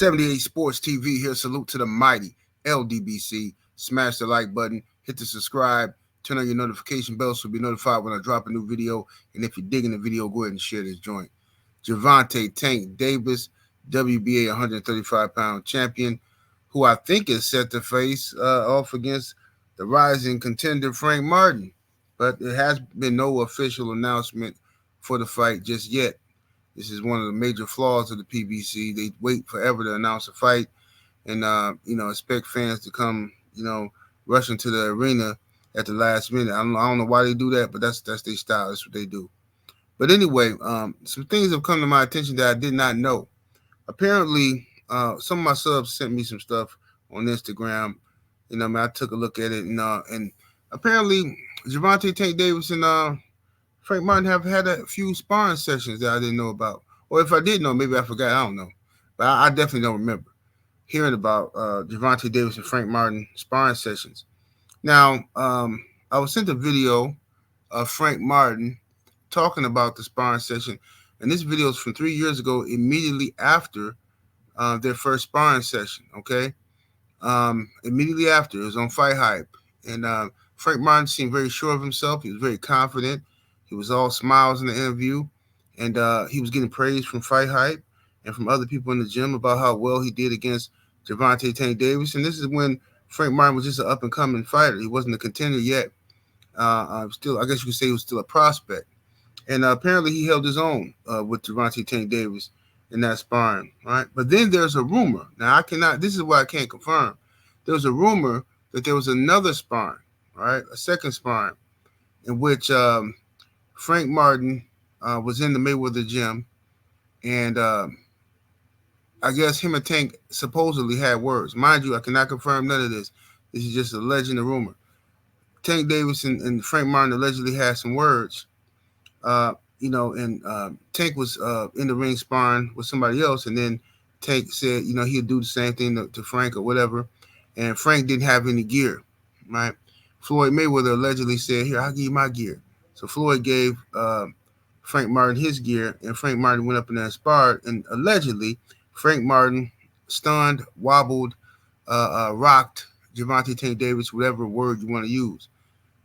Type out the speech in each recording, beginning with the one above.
78 Sports TV here. Salute to the mighty ldbc. Smash the like button, hit the subscribe, turn on your notification bell so you'll be notified when I drop a new video. And if you're digging the video, go ahead and share this joint. Gervonta Tank Davis, WBA 135-pound champion, who I think is set to face off against the rising contender Frank Martin. But there has been no official announcement for the fight just yet. This is one of the major flaws of the PBC. They wait forever to announce a fight and, expect fans to come, rushing to the arena at the last minute. I don't know why they do that, but that's their style. That's what they do. But anyway, some things have come to my attention that I did not know. Apparently, some of my subs sent me some stuff on Instagram. I took a look at it, and apparently Gervonta Tank Davis and Frank Martin have had a few sparring sessions that I didn't know about. Or if I did know, maybe I forgot. I don't know. But I definitely don't remember hearing about Gervonta Davis and Frank Martin sparring sessions. Now, I was sent a video of Frank Martin talking about the sparring session. And this video is from 3 years ago, immediately after their first sparring session, okay? Immediately after. It was on Fight Hype. And Frank Martin seemed very sure of himself. He was very confident. He was all smiles in the interview, and he was getting praise from Fight Hype and from other people in the gym about how well he did against Gervonta Tank Davis. And this is when Frank Martin was just an up-and-coming fighter. He wasn't a contender yet. Still, I guess you could say he was still a prospect. And apparently he held his own with Gervonta Tank Davis in that sparring, right? But then there's a rumor. Now, this is what I can't confirm. There was a rumor that there was another sparring, right? A second sparring in which Frank Martin was in the Mayweather gym, and I guess him and Tank supposedly had words. Mind you, I cannot confirm none of this. This is just a legend, a rumor. Tank Davis and Frank Martin allegedly had some words, and Tank was in the ring sparring with somebody else, and then Tank said, he'd do the same thing to Frank or whatever, and Frank didn't have any gear, right? Floyd Mayweather allegedly said, "Here, I'll give you my gear." So Floyd gave Frank Martin his gear, and Frank Martin went up in there and sparred. And allegedly, Frank Martin stunned, wobbled, rocked Gervonta Tank Davis, whatever word you want to use.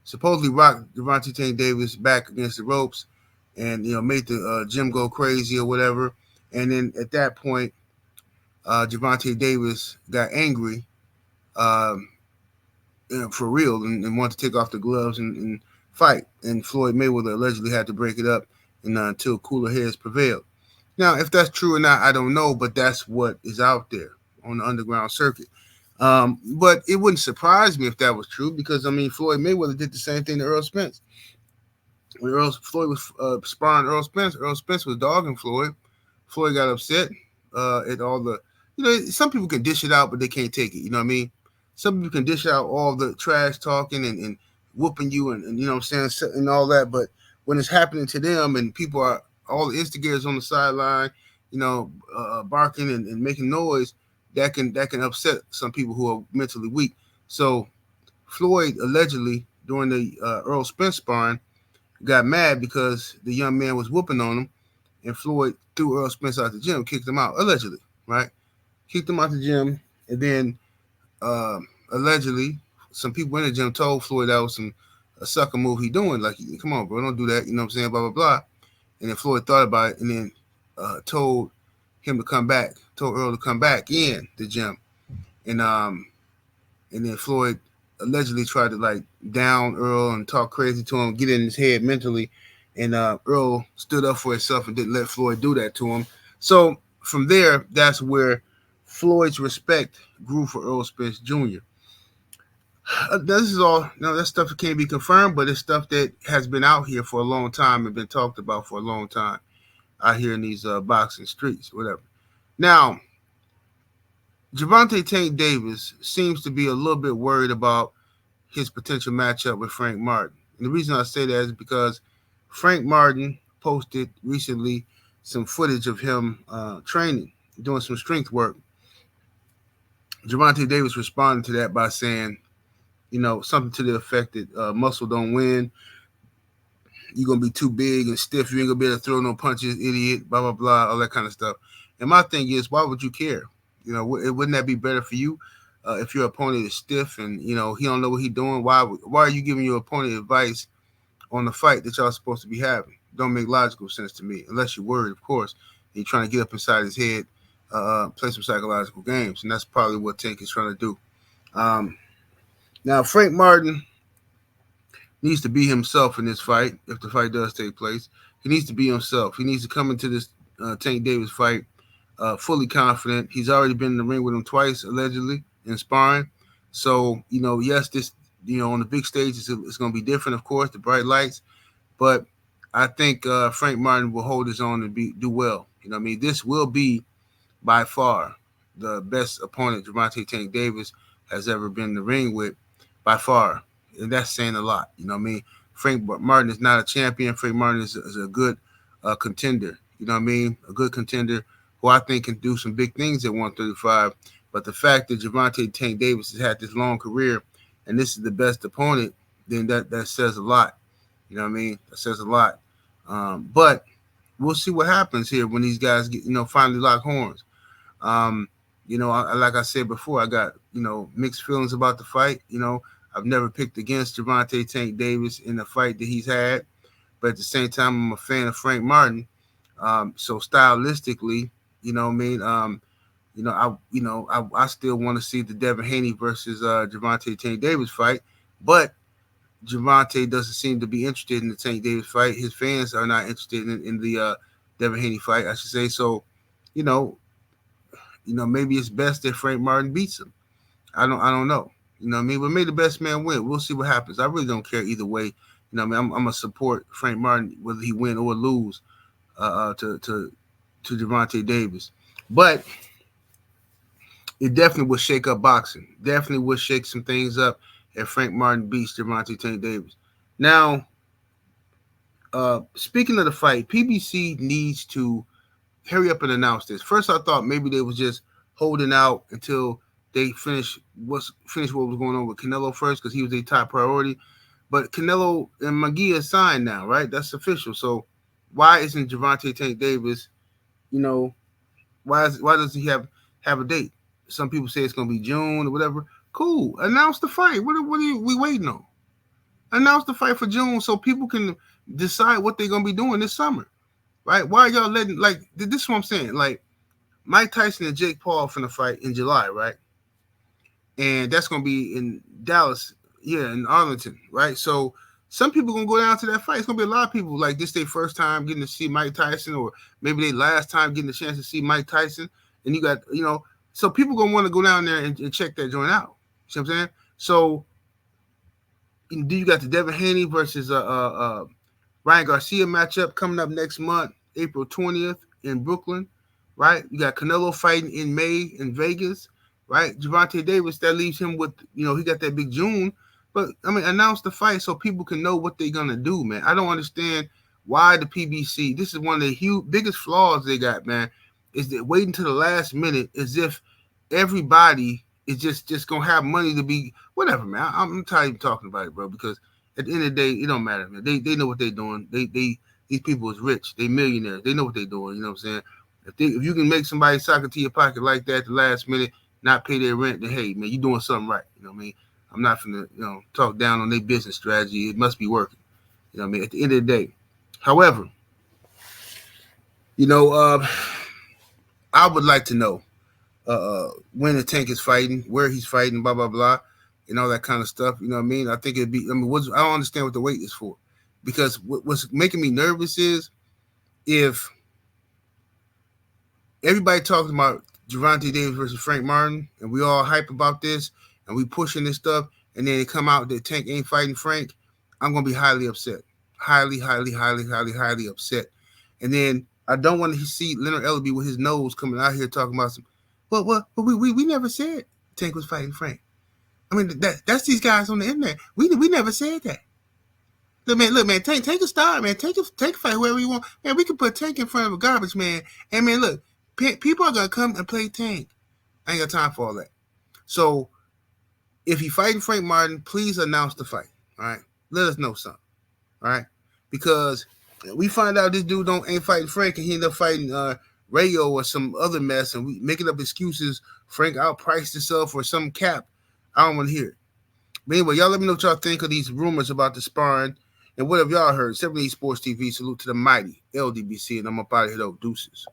Supposedly rocked Gervonta Tank Davis back against the ropes and, made the gym go crazy or whatever. And then at that point, Gervonta Davis got angry for real and wanted to take off the gloves and fight, and Floyd Mayweather allegedly had to break it up until cooler heads prevailed. Now, if that's true or not, I don't know, but that's what is out there on the underground circuit. But it wouldn't surprise me if that was true because, Floyd Mayweather did the same thing to Earl Spence. When Floyd was sparring Earl Spence was dogging Floyd. Floyd got upset at all the, some people can dish it out, but they can't take it. You know what I mean? Some people can dish out all the trash talking and whooping you and and all that, but when it's happening to them and people are all the instigators on the sideline, barking and making noise, that can upset some people who are mentally weak. So Floyd allegedly during the Earl Spence sparring got mad because the young man was whooping on him, and Floyd threw Earl Spence out the gym, kicked him out allegedly, right? Kicked him out the gym, and then allegedly some people in the gym told Floyd that was a sucker move he doing. Like, come on, bro, don't do that. You know what I'm saying? Blah, blah, blah. And then Floyd thought about it and then told him to come back, told Earl to come back in the gym. And then Floyd allegedly tried to, down Earl and talk crazy to him, get in his head mentally. And Earl stood up for himself and didn't let Floyd do that to him. So from there, that's where Floyd's respect grew for Earl Spence Jr. This is all, that stuff that can't be confirmed, but it's stuff that has been out here for a long time and been talked about for a long time out here in these boxing streets, whatever. Now, Gervonta Tank Davis seems to be a little bit worried about his potential matchup with Frank Martin. And the reason I say that is because Frank Martin posted recently some footage of him training, doing some strength work. Gervonta Davis responded to that by saying, something to the effect that muscle don't win. You're going to be too big and stiff. You ain't going to be able to throw no punches, idiot, blah, blah, blah, all that kind of stuff. And my thing is, why would you care? Wouldn't that be better for you if your opponent is stiff and he don't know what he's doing? Why are you giving your opponent advice on the fight that y'all supposed to be having? Don't make logical sense to me, unless you're worried, of course. You're trying to get up inside his head, play some psychological games, and that's probably what Tank is trying to do. Now, Frank Martin needs to be himself in this fight. If the fight does take place, he needs to be himself. He needs to come into this Tank Davis fight fully confident. He's already been in the ring with him twice, allegedly, in sparring. So, yes, this, on the big stage, it's going to be different, of course, the bright lights. But I think Frank Martin will hold his own and do well. This will be by far the best opponent Gervonta Tank Davis has ever been in the ring with, by far. And that's saying a lot. Frank Martin is not a champion. Frank Martin is a good contender. A good contender who I think can do some big things at 135. But the fact that Gervonta Tank Davis has had this long career and this is the best opponent, then that says a lot. That says a lot. But we'll see what happens here when these guys get, finally lock horns. Like I said before, I got, mixed feelings about the fight. I've never picked against Gervonta Tank Davis in the fight that he's had. But at the same time, I'm a fan of Frank Martin. So stylistically, I still want to see the Devin Haney versus Gervonta Tank Davis fight. But Gervonta doesn't seem to be interested in the Tank Davis fight. His fans are not interested in the Devin Haney fight, I should say. So, maybe it's best that Frank Martin beats him. I don't know. But may the best man win. We'll see what happens. I really don't care either way. I'm gonna support Frank Martin whether he win or lose to Gervonta Davis. But it definitely will shake up boxing. Definitely will shake some things up if Frank Martin beats Gervonta Tank Davis. Now, speaking of the fight, PBC needs to hurry up and announce this. First, I thought maybe they was just holding out until they finish what was going on with Canelo first because he was their top priority. But Canelo and Munguia signed now, right? That's official. So why isn't Gervonta Tank Davis, why does he have a date? Some people say it's going to be June or whatever. Cool. Announce the fight. What are we waiting on? Announce the fight for June so people can decide what they're going to be doing this summer, right? Why are y'all letting, this is what I'm saying. Mike Tyson and Jake Paul finna fight in July, right? And that's going to be in Dallas, in Arlington, right? So some people going to go down to that fight. It's going to be a lot of people this their first time getting to see Mike Tyson or maybe their last time getting a chance to see Mike Tyson. And you got, so people going to want to go down there and check that joint out. See what I'm saying? So do you got the Devin Haney versus Ryan Garcia matchup coming up next month, April 20th in Brooklyn, right? You got Canelo fighting in May in Vegas, right? Gervonta Davis, that leaves him with, he got that big June. But, announce the fight so people can know what they're going to do, man. I don't understand why the PBC, this is one of the biggest flaws they got, man, is that waiting to the last minute as if everybody is just going to have money to be, whatever, man. I'm tired of talking about it, bro, because at the end of the day, it don't matter, man. They know what they're doing. These people is rich. They millionaires. They know what they're doing, you know what I'm saying? If you can make somebody sock it to your pocket like that at the last minute, not pay their rent, then, hey, man, you're doing something right, you know what I mean? I'm not going to, talk down on their business strategy. It must be working. You know what I mean? At the end of the day. However, I would like to know when the Tank is fighting, where he's fighting, blah, blah, blah, and all that kind of stuff. You know what I mean? I think it'd be, I don't understand what the wait is for. Because what's making me nervous is if everybody talking about Gervonta Davis versus Frank Martin, and we all hype about this, and we pushing this stuff, and then it come out that Tank ain't fighting Frank, I'm going to be highly upset. Highly, highly, highly, highly, highly upset. And then I don't want to see Leonard Ellerbe with his nose coming out here talking about some, well, we never said Tank was fighting Frank. That's these guys on the internet. We never said that. Look, man, Tank a star, man. Tank fight whoever you want. Man, we can put Tank in front of a garbage man. And, man, look, people are going to come and play Tank. I ain't got time for all that. So, if you fighting Frank Martin, please announce the fight, all right? Let us know something, all right? Because we find out this dude ain't fighting Frank and he end up fighting radio or some other mess and we making up excuses. Frank outpriced himself or some cap. I don't want to hear it. But anyway, y'all let me know what y'all think of these rumors about the sparring and what have y'all heard. 78 Sports TV. Salute to the mighty LDBC, and I'm up out of here though. Deuces.